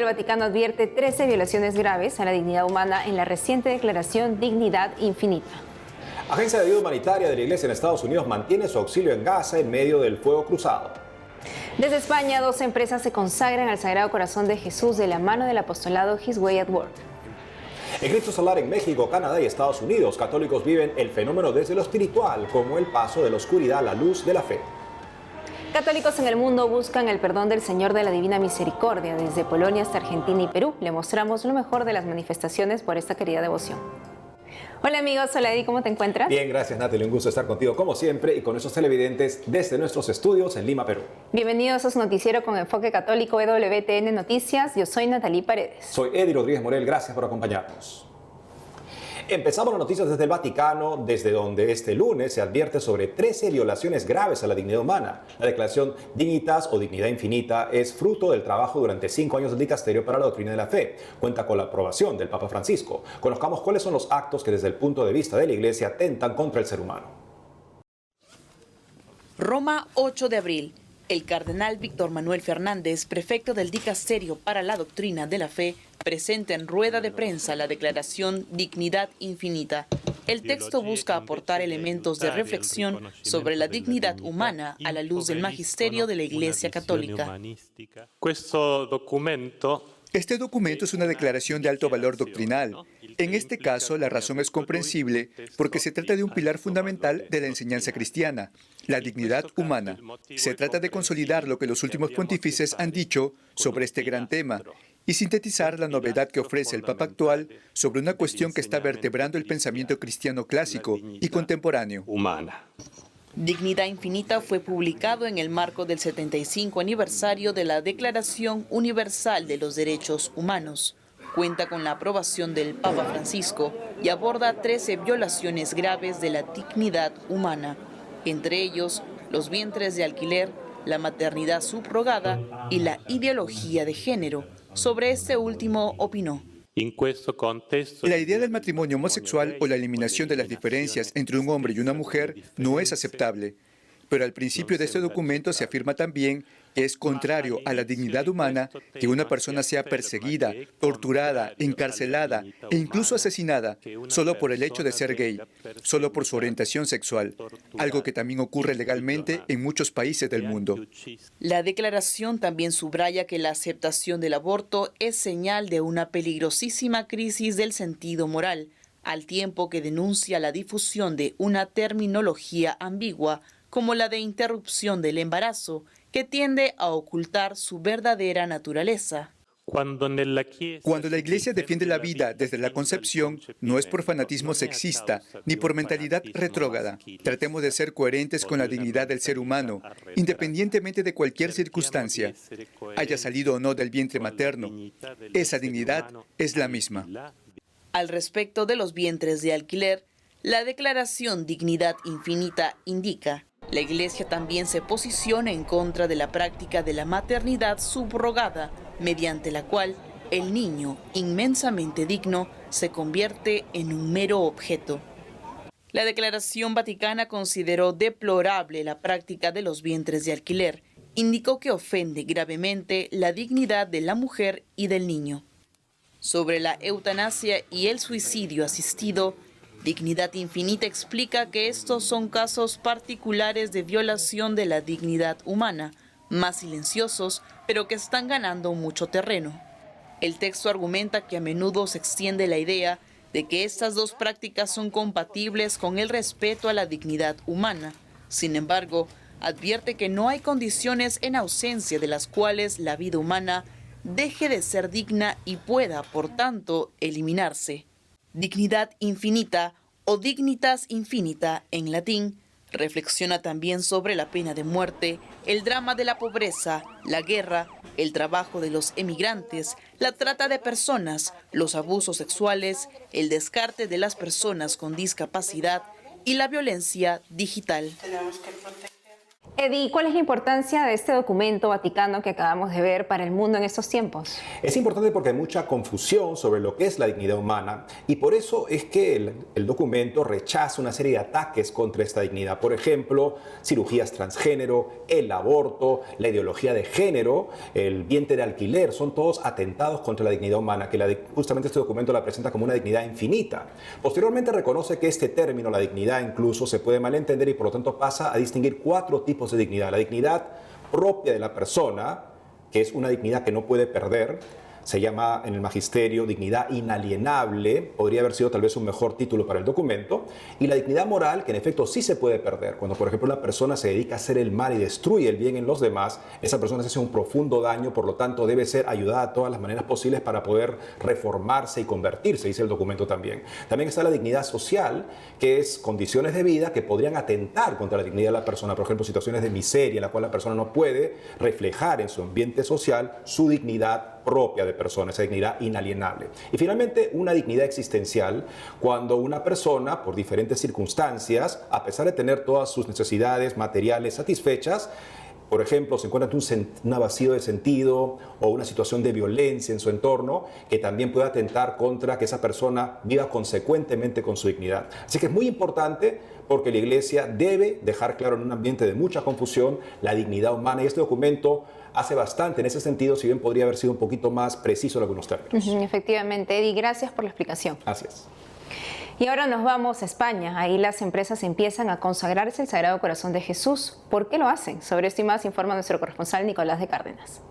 el Vaticano advierte 13 violaciones graves a la dignidad humana en la reciente declaración Dignidad Infinita. Agencia de Ayuda Humanitaria de la Iglesia en Estados Unidos mantiene su auxilio en Gaza en medio del fuego cruzado. Desde España, 2 empresas se consagran al Sagrado Corazón de Jesús de la mano del apostolado His Way at Work. En Cristo Solar en México, Canadá y Estados Unidos, católicos viven el fenómeno desde lo espiritual, como el paso de la oscuridad a la luz de la fe. Católicos en el mundo buscan el perdón del Señor de la Divina Misericordia. Desde Polonia hasta Argentina y Perú le mostramos lo mejor de las manifestaciones por esta querida devoción. Hola amigos, hola Eddie, ¿cómo te encuentras? Bien, gracias Natalie, un gusto estar contigo como siempre y con nuestros televidentes desde nuestros estudios en Lima, Perú. Bienvenidos a su noticiero con enfoque católico EWTN Noticias. Yo soy Natalie Paredes. Soy Eddie Rodríguez Morel, gracias por acompañarnos. Empezamos las noticias desde el Vaticano, desde donde este lunes se advierte sobre 13 violaciones graves a la dignidad humana. La declaración Dignitas o Dignidad Infinita es fruto del trabajo durante 5 años del Dicasterio para la Doctrina de la Fe. Cuenta con la aprobación del Papa Francisco. Conozcamos cuáles son los actos que desde el punto de vista de la Iglesia atentan contra el ser humano. Roma, 8 de abril. El cardenal Víctor Manuel Fernández, prefecto del Dicasterio para la Doctrina de la Fe, presenta en rueda de prensa la declaración Dignidad Infinita. El texto busca aportar elementos de reflexión sobre la dignidad humana a la luz del magisterio de la Iglesia Católica. Este documento es una declaración de alto valor doctrinal. En este caso, la razón es comprensible porque se trata de un pilar fundamental de la enseñanza cristiana, la dignidad humana. Se trata de consolidar lo que los últimos pontífices han dicho sobre este gran tema y sintetizar la novedad que ofrece el Papa actual sobre una cuestión que está vertebrando el pensamiento cristiano clásico y contemporáneo. Dignidad Infinita fue publicado en el marco del 75 aniversario de la Declaración Universal de los Derechos Humanos. Cuenta con la aprobación del Papa Francisco y aborda 13 violaciones graves de la dignidad humana, entre ellos los vientres de alquiler, la maternidad subrogada y la ideología de género. Sobre este último opinó: la idea del matrimonio homosexual o la eliminación de las diferencias entre un hombre y una mujer no es aceptable. Pero al principio de este documento se afirma también que es contrario a la dignidad humana que una persona sea perseguida, torturada, encarcelada e incluso asesinada solo por el hecho de ser gay, solo por su orientación sexual, algo que también ocurre legalmente en muchos países del mundo. La declaración también subraya que la aceptación del aborto es señal de una peligrosísima crisis del sentido moral, al tiempo que denuncia la difusión de una terminología ambigua como la de interrupción del embarazo, que tiende a ocultar su verdadera naturaleza. Cuando la Iglesia defiende la vida desde la concepción, no es por fanatismo sexista ni por mentalidad retrógrada. Tratemos de ser coherentes con la dignidad del ser humano, independientemente de cualquier circunstancia, haya salido o no del vientre materno. Esa dignidad es la misma. Al respecto de los vientres de alquiler, la declaración Dignidad Infinita indica: la Iglesia también se posiciona en contra de la práctica de la maternidad subrogada, mediante la cual el niño, inmensamente digno, se convierte en un mero objeto. La Declaración Vaticana consideró deplorable la práctica de los vientres de alquiler. Indicó que ofende gravemente la dignidad de la mujer y del niño. Sobre la eutanasia y el suicidio asistido, Dignidad Infinita explica que estos son casos particulares de violación de la dignidad humana, más silenciosos, pero que están ganando mucho terreno. El texto argumenta que a menudo se extiende la idea de que estas dos prácticas son compatibles con el respeto a la dignidad humana. Sin embargo, advierte que no hay condiciones en ausencia de las cuales la vida humana deje de ser digna y pueda, por tanto, eliminarse. Dignidad Infinita o Dignitas Infinita en latín reflexiona también sobre la pena de muerte, el drama de la pobreza, la guerra, el trabajo de los emigrantes, la trata de personas, los abusos sexuales, el descarte de las personas con discapacidad y la violencia digital. Eddie, ¿cuál es la importancia de este documento vaticano que acabamos de ver para el mundo en estos tiempos? Es importante porque hay mucha confusión sobre lo que es la dignidad humana y por eso es que el documento rechaza una serie de ataques contra esta dignidad. Por ejemplo, cirugías transgénero, el aborto, la ideología de género, el vientre de alquiler, son todos atentados contra la dignidad humana, que justamente este documento la presenta como una dignidad infinita. Posteriormente reconoce que este término, la dignidad, incluso se puede malentender y por lo tanto pasa a distinguir 4 tipos de dignidad. La dignidad propia de la persona, que es una dignidad que no puede perder, se llama en el magisterio dignidad inalienable, podría haber sido tal vez un mejor título para el documento, y la dignidad moral, que en efecto sí se puede perder. Cuando, por ejemplo, una persona se dedica a hacer el mal y destruye el bien en los demás, esa persona se hace un profundo daño, por lo tanto debe ser ayudada de todas las maneras posibles para poder reformarse y convertirse, dice el documento también. También está la dignidad social, que es condiciones de vida que podrían atentar contra la dignidad de la persona, por ejemplo, situaciones de miseria en la cual la persona no puede reflejar en su ambiente social su dignidad propia de persona, esa dignidad inalienable. Y finalmente, una dignidad existencial, cuando una persona, por diferentes circunstancias, a pesar de tener todas sus necesidades materiales satisfechas, por ejemplo, se encuentra ante un vacío de sentido o una situación de violencia en su entorno que también puede atentar contra que esa persona viva consecuentemente con su dignidad. Así que es muy importante porque la Iglesia debe dejar claro en un ambiente de mucha confusión la dignidad humana y este documento hace bastante en ese sentido, si bien podría haber sido un poquito más preciso en algunos términos. Efectivamente, Eddie, gracias por la explicación. Gracias. Y ahora nos vamos a España. Ahí las empresas empiezan a consagrarse el Sagrado Corazón de Jesús. ¿Por qué lo hacen? Sobre esto y más informa nuestro corresponsal Nicolás de Cárdenas.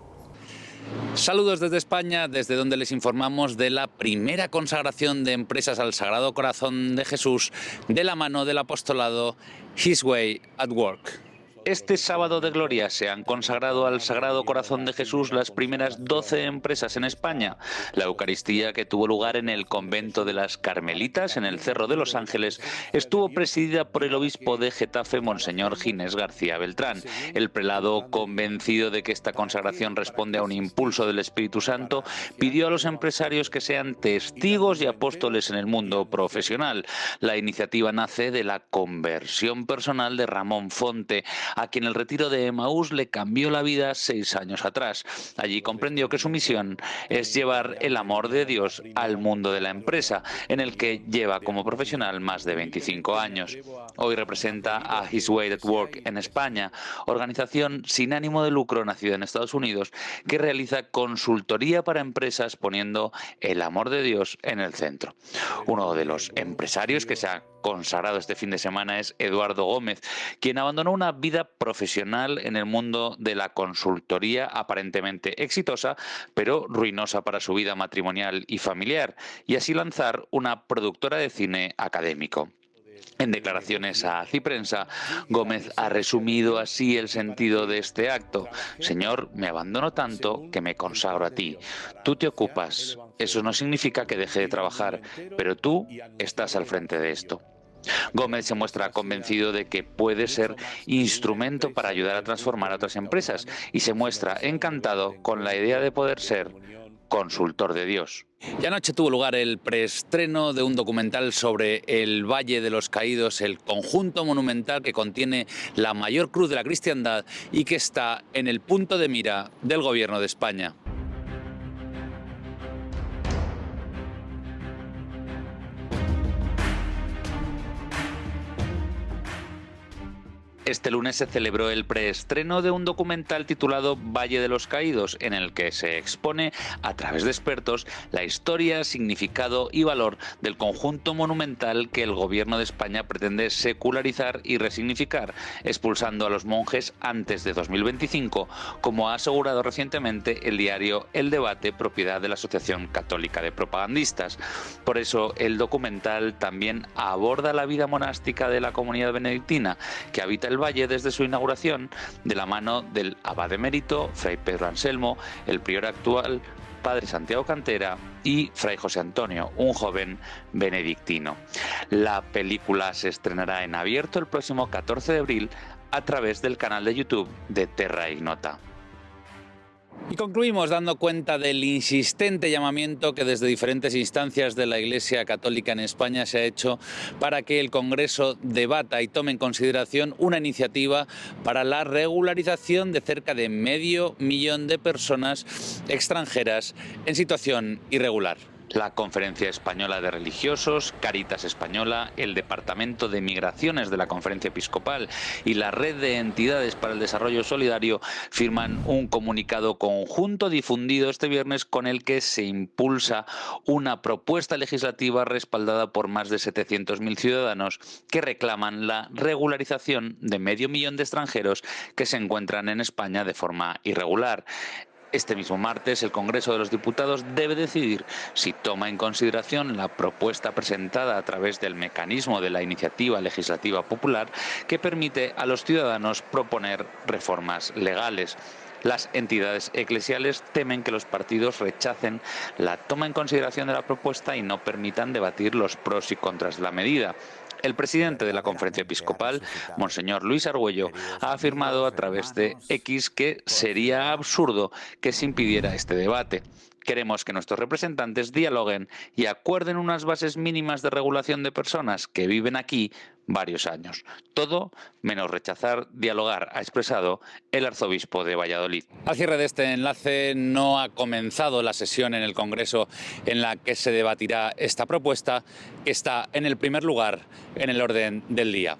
Saludos desde España, desde donde les informamos de la primera consagración de empresas al Sagrado Corazón de Jesús de la mano del apostolado His Way at Work. Este sábado de gloria se han consagrado al Sagrado Corazón de Jesús las primeras 12 empresas en España. La Eucaristía, que tuvo lugar en el convento de las Carmelitas, en el Cerro de los Ángeles, estuvo presidida por el obispo de Getafe, Monseñor Ginés García Beltrán. El prelado, convencido de que esta consagración responde a un impulso del Espíritu Santo, pidió a los empresarios que sean testigos y apóstoles en el mundo profesional. La iniciativa nace de la conversión personal de Ramón Fonte, a quien el retiro de Emaús le cambió la vida 6 años atrás. Allí comprendió que su misión es llevar el amor de Dios al mundo de la empresa, en el que lleva como profesional más de 25 años. Hoy representa a His Way at Work en España, organización sin ánimo de lucro nacida en Estados Unidos, que realiza consultoría para empresas poniendo el amor de Dios en el centro. Uno de los empresarios que se ha consagrado este fin de semana es Eduardo Gómez, quien abandonó una vida profesional en el mundo de la consultoría aparentemente exitosa, pero ruinosa para su vida matrimonial y familiar, y así lanzar una productora de cine académico. En declaraciones a Ciprensa, Gómez ha resumido así el sentido de este acto. Señor, me abandono tanto que me consagro a ti. Tú te ocupas. Eso no significa que deje de trabajar, pero tú estás al frente de esto. Gómez se muestra convencido de que puede ser instrumento para ayudar a transformar a otras empresas y se muestra encantado con la idea de poder ser consultor de Dios. Y anoche tuvo lugar el preestreno de un documental sobre el Valle de los Caídos, el conjunto monumental que contiene la mayor cruz de la cristiandad y que está en el punto de mira del Gobierno de España. Este lunes se celebró el preestreno de un documental titulado Valle de los Caídos, en el que se expone, a través de expertos, la historia, significado y valor del conjunto monumental que el Gobierno de España pretende secularizar y resignificar, expulsando a los monjes antes de 2025, como ha asegurado recientemente el diario El Debate, propiedad de la Asociación Católica de Propagandistas. Por eso, el documental también aborda la vida monástica de la comunidad benedictina, que habita el valle desde su inauguración, de la mano del abad emérito, Fray Pedro Anselmo, el prior actual, Padre Santiago Cantera y Fray José Antonio, un joven benedictino. La película se estrenará en abierto el próximo 14 de abril a través del canal de YouTube de Terra Ignota. Y concluimos dando cuenta del insistente llamamiento que desde diferentes instancias de la Iglesia Católica en España se ha hecho para que el Congreso debata y tome en consideración una iniciativa para la regularización de cerca de 500.000 de personas extranjeras en situación irregular. La Conferencia Española de Religiosos, Cáritas Española, el Departamento de Migraciones de la Conferencia Episcopal y la Red de Entidades para el Desarrollo Solidario firman un comunicado conjunto difundido este viernes con el que se impulsa una propuesta legislativa respaldada por más de 700.000 ciudadanos que reclaman la regularización de 500.000 de extranjeros que se encuentran en España de forma irregular. Este mismo martes, el Congreso de los Diputados debe decidir si toma en consideración la propuesta presentada a través del mecanismo de la Iniciativa Legislativa Popular que permite a los ciudadanos proponer reformas legales. Las entidades eclesiales temen que los partidos rechacen la toma en consideración de la propuesta y no permitan debatir los pros y contras de la medida. El presidente de la Conferencia Episcopal, Monseñor Luis Argüello, ha afirmado a través de X que sería absurdo que se impidiera este debate. Queremos que nuestros representantes dialoguen y acuerden unas bases mínimas de regulación de personas que viven aquí varios años. Todo menos rechazar dialogar, ha expresado el arzobispo de Valladolid. Al cierre de este enlace no ha comenzado la sesión en el Congreso en la que se debatirá esta propuesta, que está en el primer lugar en el orden del día.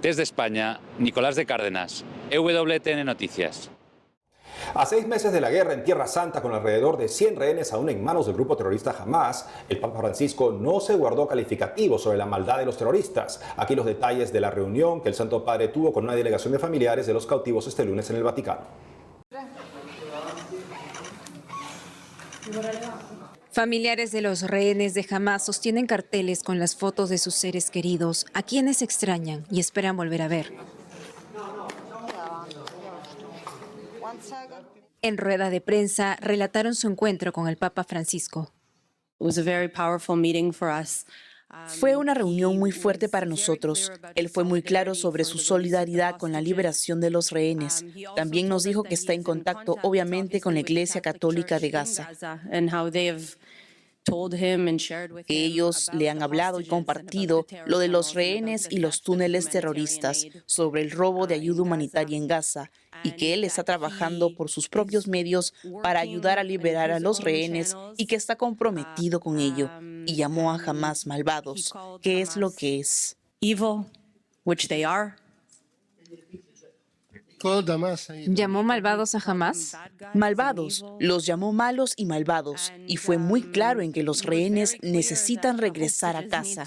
Desde España, Nicolás de Cárdenas, EWTN Noticias. A 6 meses de la guerra en Tierra Santa, con alrededor de 100 rehenes aún en manos del grupo terrorista Hamás, el Papa Francisco no se guardó calificativos sobre la maldad de los terroristas. Aquí los detalles de la reunión que el Santo Padre tuvo con una delegación de familiares de los cautivos este lunes en el Vaticano. Familiares de los rehenes de Hamás sostienen carteles con las fotos de sus seres queridos, a quienes extrañan y esperan volver a ver. En rueda de prensa relataron su encuentro con el Papa Francisco. Fue una reunión muy fuerte para nosotros. Él fue muy claro sobre su solidaridad con la liberación de los rehenes. También nos dijo que está en contacto, obviamente, con la Iglesia Católica de Gaza. Ellos le han hablado y compartido lo de los rehenes y los túneles terroristas, sobre el robo de ayuda humanitaria en Gaza, y que él está trabajando por sus propios medios para ayudar a liberar a los rehenes y que está comprometido con ello. Y llamó a Hamás malvados, que es lo que es. ¿Llamó malvados a Hamás? Malvados, los llamó malos y malvados, y fue muy claro en que los rehenes necesitan regresar a casa.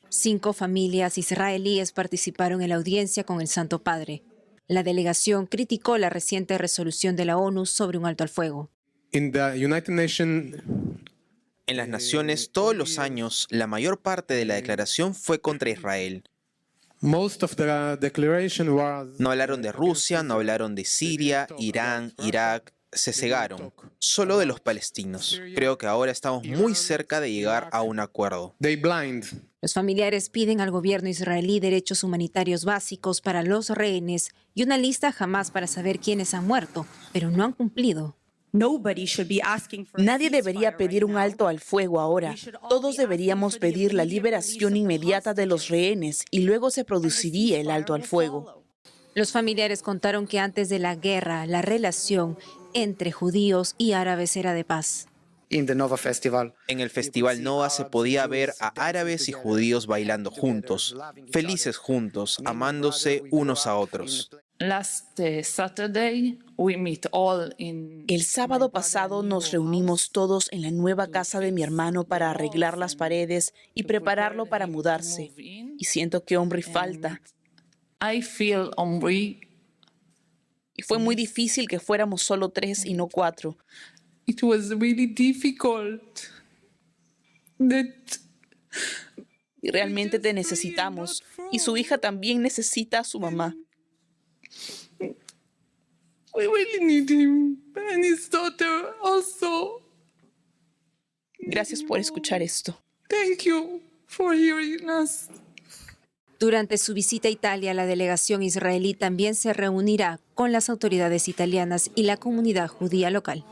5 familias israelíes participaron en la audiencia con el Santo Padre. La delegación criticó la reciente resolución de la ONU sobre un alto al fuego. En las Naciones, todos los años, la mayor parte de la declaración fue contra Israel. No hablaron de Rusia, no hablaron de Siria, Irán, Irak, se cegaron, solo de los palestinos. Creo que ahora estamos muy cerca de llegar a un acuerdo. Los familiares piden al gobierno israelí derechos humanitarios básicos para los rehenes y una lista jamás para saber quiénes han muerto, pero no han cumplido. Nadie debería pedir un alto al fuego ahora. Todos deberíamos pedir la liberación inmediata de los rehenes y luego se produciría el alto al fuego. Los familiares contaron que antes de la guerra, la relación entre judíos y árabes era de paz. En el Festival Nova se podía ver a árabes y judíos bailando juntos, felices juntos, amándose unos a otros. El sábado pasado nos reunimos todos en la nueva casa de mi hermano para arreglar las paredes y prepararlo para mudarse. Y siento que Omri falta. Y fue muy difícil que fuéramos solo 3 y no 4. It was really difficult. Y realmente te necesitamos. Y su hija también necesita a su mamá. We really need him. And his daughter also. Gracias por escuchar esto. Thank you for hearing us. Durante su visita a Italia, la delegación israelí también se reunirá con las autoridades italianas y la comunidad judía local.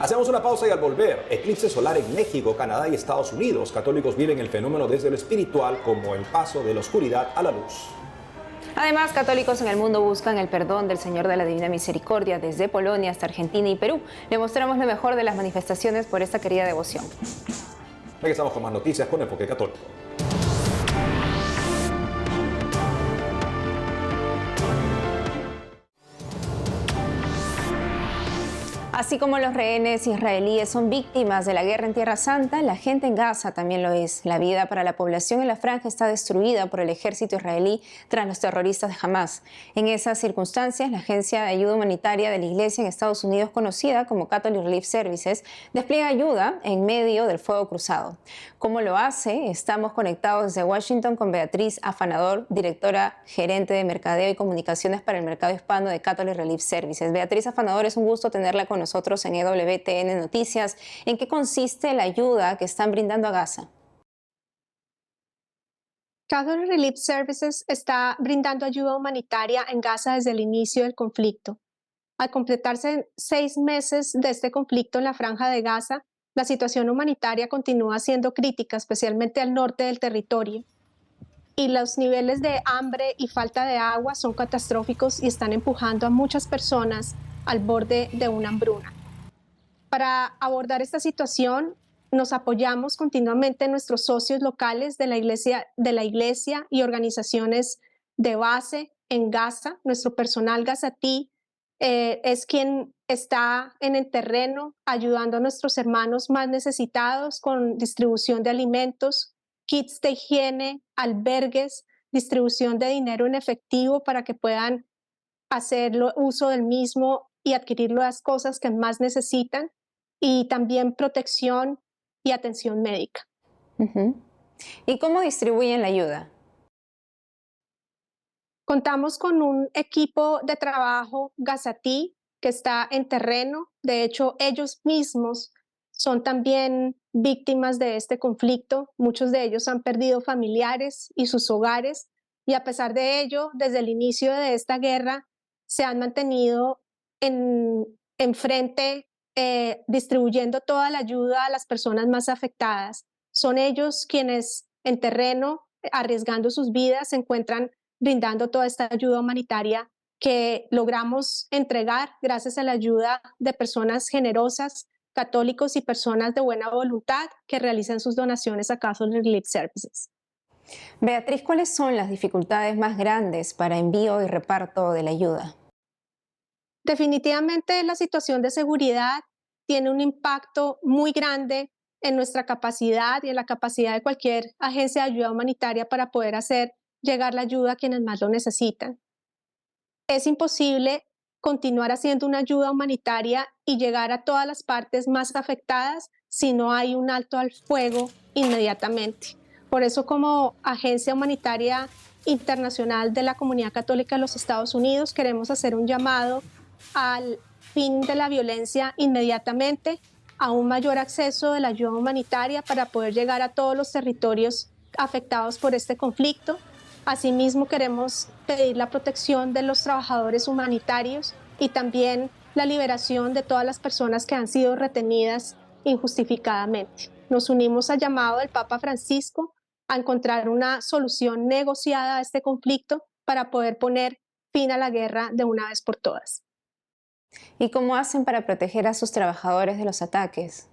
Hacemos una pausa y al volver, eclipse solar en México, Canadá y Estados Unidos. Católicos viven el fenómeno desde lo espiritual como el paso de la oscuridad a la luz. Además, católicos en el mundo buscan el perdón del Señor de la Divina Misericordia desde Polonia hasta Argentina y Perú. Le mostramos lo mejor de las manifestaciones por esta querida devoción. Regresamos con más noticias con Enfoque Católico. Así como los rehenes israelíes son víctimas de la guerra en Tierra Santa, la gente en Gaza también lo es. La vida para la población en la franja está destruida por el ejército israelí tras los terroristas de Hamas. En esas circunstancias, la agencia de ayuda humanitaria de la Iglesia en Estados Unidos, conocida como Catholic Relief Services, despliega ayuda en medio del fuego cruzado. ¿Cómo lo hace? Estamos conectados desde Washington con Beatriz Afanador, directora gerente de Mercadeo y Comunicaciones para el Mercado Hispano de Catholic Relief Services. Beatriz Afanador, es un gusto tenerla con nosotros en EWTN Noticias. ¿En qué consiste la ayuda que están brindando a Gaza? Catholic Relief Services está brindando ayuda humanitaria en Gaza desde el inicio del conflicto. Al completarse 6 meses de este conflicto en la franja de Gaza, la situación humanitaria continúa siendo crítica, especialmente al norte del territorio. Y los niveles de hambre y falta de agua son catastróficos y están empujando a muchas personas al borde de una hambruna. Para abordar esta situación, nos apoyamos continuamente en nuestros socios locales de la iglesia y organizaciones de base en Gaza. Nuestro personal gazatí es quien está en el terreno ayudando a nuestros hermanos más necesitados con distribución de alimentos, kits de higiene, albergues, distribución de dinero en efectivo para que puedan hacer uso del mismo y adquirir las cosas que más necesitan, y también protección y atención médica. ¿Y cómo distribuyen la ayuda? Contamos con un equipo de trabajo gazatí que está en terreno. De hecho, ellos mismos son también víctimas de este conflicto. Muchos de ellos han perdido familiares y sus hogares, y a pesar de ello, desde el inicio de esta guerra, se han mantenido en frente, distribuyendo toda la ayuda a las personas más afectadas. Son ellos quienes en terreno, arriesgando sus vidas, se encuentran brindando toda esta ayuda humanitaria que logramos entregar gracias a la ayuda de personas generosas, católicos y personas de buena voluntad que realizan sus donaciones a Catholic Relief Services. Beatriz, ¿cuáles son las dificultades más grandes para envío y reparto de la ayuda? Definitivamente la situación de seguridad tiene un impacto muy grande en nuestra capacidad y en la capacidad de cualquier agencia de ayuda humanitaria para poder hacer llegar la ayuda a quienes más lo necesitan. Es imposible continuar haciendo una ayuda humanitaria y llegar a todas las partes más afectadas si no hay un alto al fuego inmediatamente. Por eso, como Agencia Humanitaria Internacional de la Comunidad Católica de los Estados Unidos, queremos hacer un llamado al fin de la violencia inmediatamente, a un mayor acceso de la ayuda humanitaria para poder llegar a todos los territorios afectados por este conflicto. Asimismo, queremos pedir la protección de los trabajadores humanitarios y también la liberación de todas las personas que han sido retenidas injustificadamente. Nos unimos al llamado del Papa Francisco a encontrar una solución negociada a este conflicto para poder poner fin a la guerra de una vez por todas. ¿Y cómo hacen para proteger a sus trabajadores de los ataques?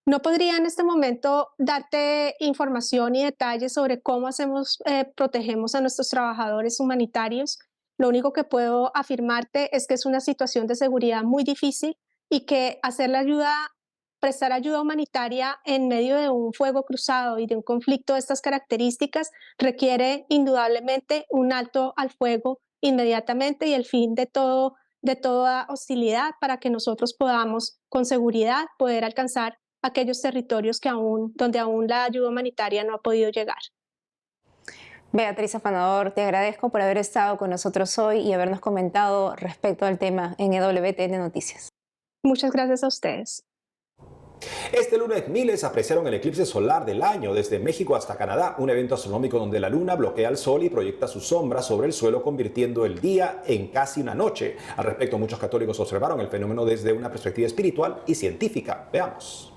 No podría en este momento darte información y detalles sobre cómo protegemos a nuestros trabajadores humanitarios. Lo único que puedo afirmarte es que es una situación de seguridad muy difícil y que prestar ayuda humanitaria en medio de un fuego cruzado y de un conflicto de estas características requiere indudablemente un alto al fuego inmediatamente y el fin de toda hostilidad para que nosotros podamos con seguridad poder alcanzar aquellos territorios donde aún la ayuda humanitaria no ha podido llegar. Beatriz Afanador, te agradezco por haber estado con nosotros hoy y habernos comentado respecto al tema en EWTN Noticias. Muchas gracias a ustedes. Este lunes miles apreciaron el eclipse solar del año desde México hasta Canadá, un evento astronómico donde la luna bloquea al sol y proyecta su sombra sobre el suelo, convirtiendo el día en casi una noche. Al respecto, muchos católicos observaron el fenómeno desde una perspectiva espiritual y científica. Veamos.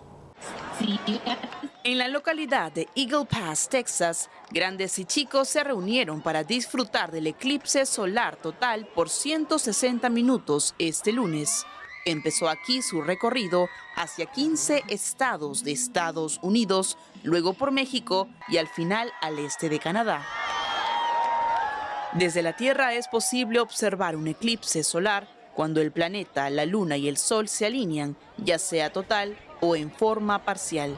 En la localidad de Eagle Pass, Texas, grandes y chicos se reunieron para disfrutar del eclipse solar total por 160 minutos este lunes. Empezó aquí su recorrido hacia 15 estados de Estados Unidos, luego por México y al final al este de Canadá. Desde la Tierra es posible observar un eclipse solar cuando el planeta, la luna y el sol se alinean, ya sea total o en forma parcial.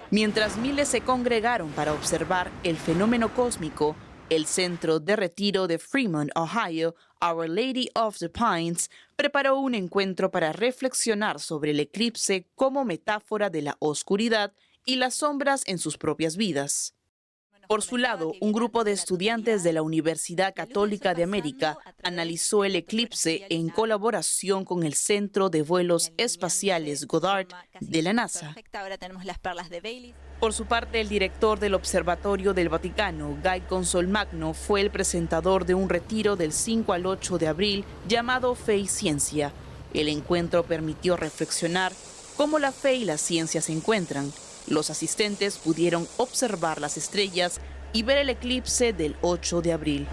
Mientras miles se congregaron para observar el fenómeno cósmico, el Centro de Retiro de Fremont, Ohio, Our Lady of the Pines, preparó un encuentro para reflexionar sobre el eclipse como metáfora de la oscuridad y las sombras en sus propias vidas. Por su lado, un grupo de estudiantes de la Universidad Católica de América analizó el eclipse en colaboración con el Centro de Vuelos Espaciales Goddard de la NASA. Por su parte, el director del Observatorio del Vaticano, Guy Consolmagno, fue el presentador de un retiro del 5 al 8 de abril llamado Fe y Ciencia. El encuentro permitió reflexionar cómo la fe y la ciencia se encuentran. Los asistentes pudieron observar las estrellas y ver el eclipse del 8 de abril.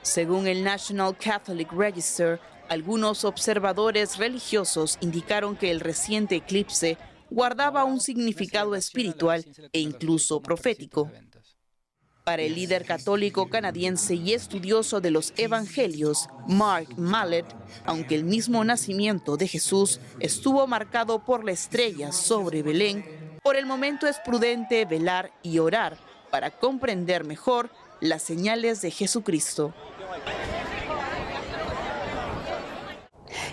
Según el National Catholic Register, algunos observadores religiosos indicaron que el reciente eclipse guardaba un significado espiritual e incluso profético. Para el líder católico canadiense y estudioso de los evangelios, Mark Mallet, aunque el mismo nacimiento de Jesús estuvo marcado por la estrella sobre Belén, por el momento es prudente velar y orar para comprender mejor las señales de Jesucristo.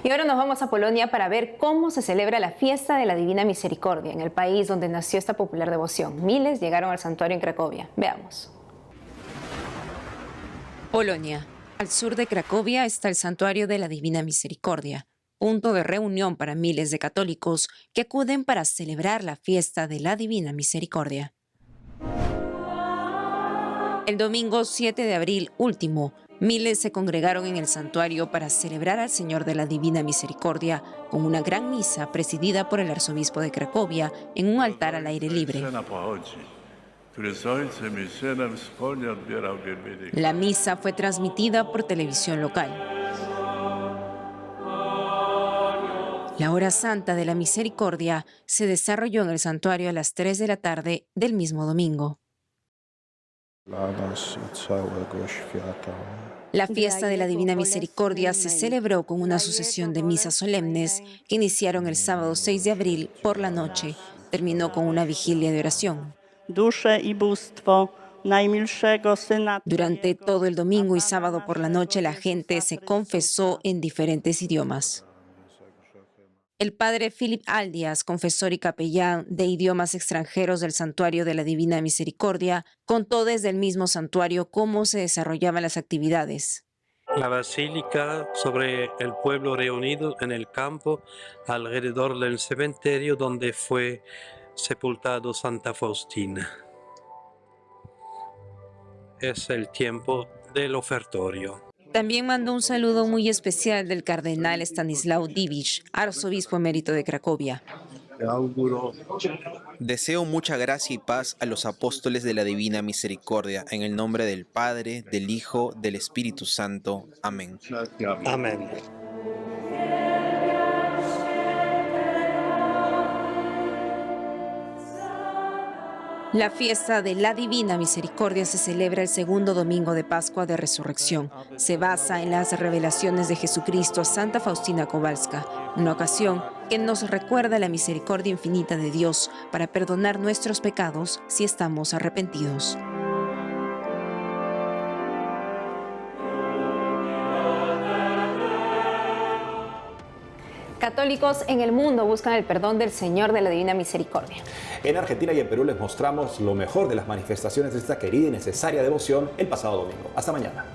Y ahora nos vamos a Polonia para ver cómo se celebra la fiesta de la Divina Misericordia en el país donde nació esta popular devoción. Miles llegaron al santuario en Cracovia. Veamos. Polonia. Al sur de Cracovia está el Santuario de la Divina Misericordia, punto de reunión para miles de católicos que acuden para celebrar la fiesta de la Divina Misericordia. El domingo 7 de abril último, miles se congregaron en el santuario para celebrar al Señor de la Divina Misericordia con una gran misa presidida por el arzobispo de Cracovia en un altar al aire libre. La misa fue transmitida por televisión local. La hora santa de la misericordia se desarrolló en el santuario a las 3 de la tarde del mismo domingo. La fiesta de la Divina Misericordia se celebró con una sucesión de misas solemnes que iniciaron el sábado 6 de abril por la noche. Terminó con una vigilia de oración. Durante todo el domingo y sábado por la noche, la gente se confesó en diferentes idiomas. El padre Philip Aldias, confesor y capellán de idiomas extranjeros del Santuario de la Divina Misericordia, contó desde el mismo santuario cómo se desarrollaban las actividades. La basílica sobre el pueblo reunido en el campo alrededor del cementerio donde fue sepultado Santa Faustina. Es el tiempo del ofertorio. También mandó un saludo muy especial del cardenal Stanislaw Dziwisz, arzobispo emérito de Cracovia. Deseo mucha gracia y paz a los apóstoles de la Divina Misericordia, en el nombre del Padre, del Hijo, del Espíritu Santo. Amén. Amén. La fiesta de la Divina Misericordia se celebra el segundo domingo de Pascua de Resurrección. Se basa en las revelaciones de Jesucristo a Santa Faustina Kowalska, una ocasión que nos recuerda la misericordia infinita de Dios para perdonar nuestros pecados si estamos arrepentidos. Católicos en el mundo buscan el perdón del Señor de la Divina Misericordia. En Argentina y en Perú les mostramos lo mejor de las manifestaciones de esta querida y necesaria devoción el pasado domingo. Hasta mañana.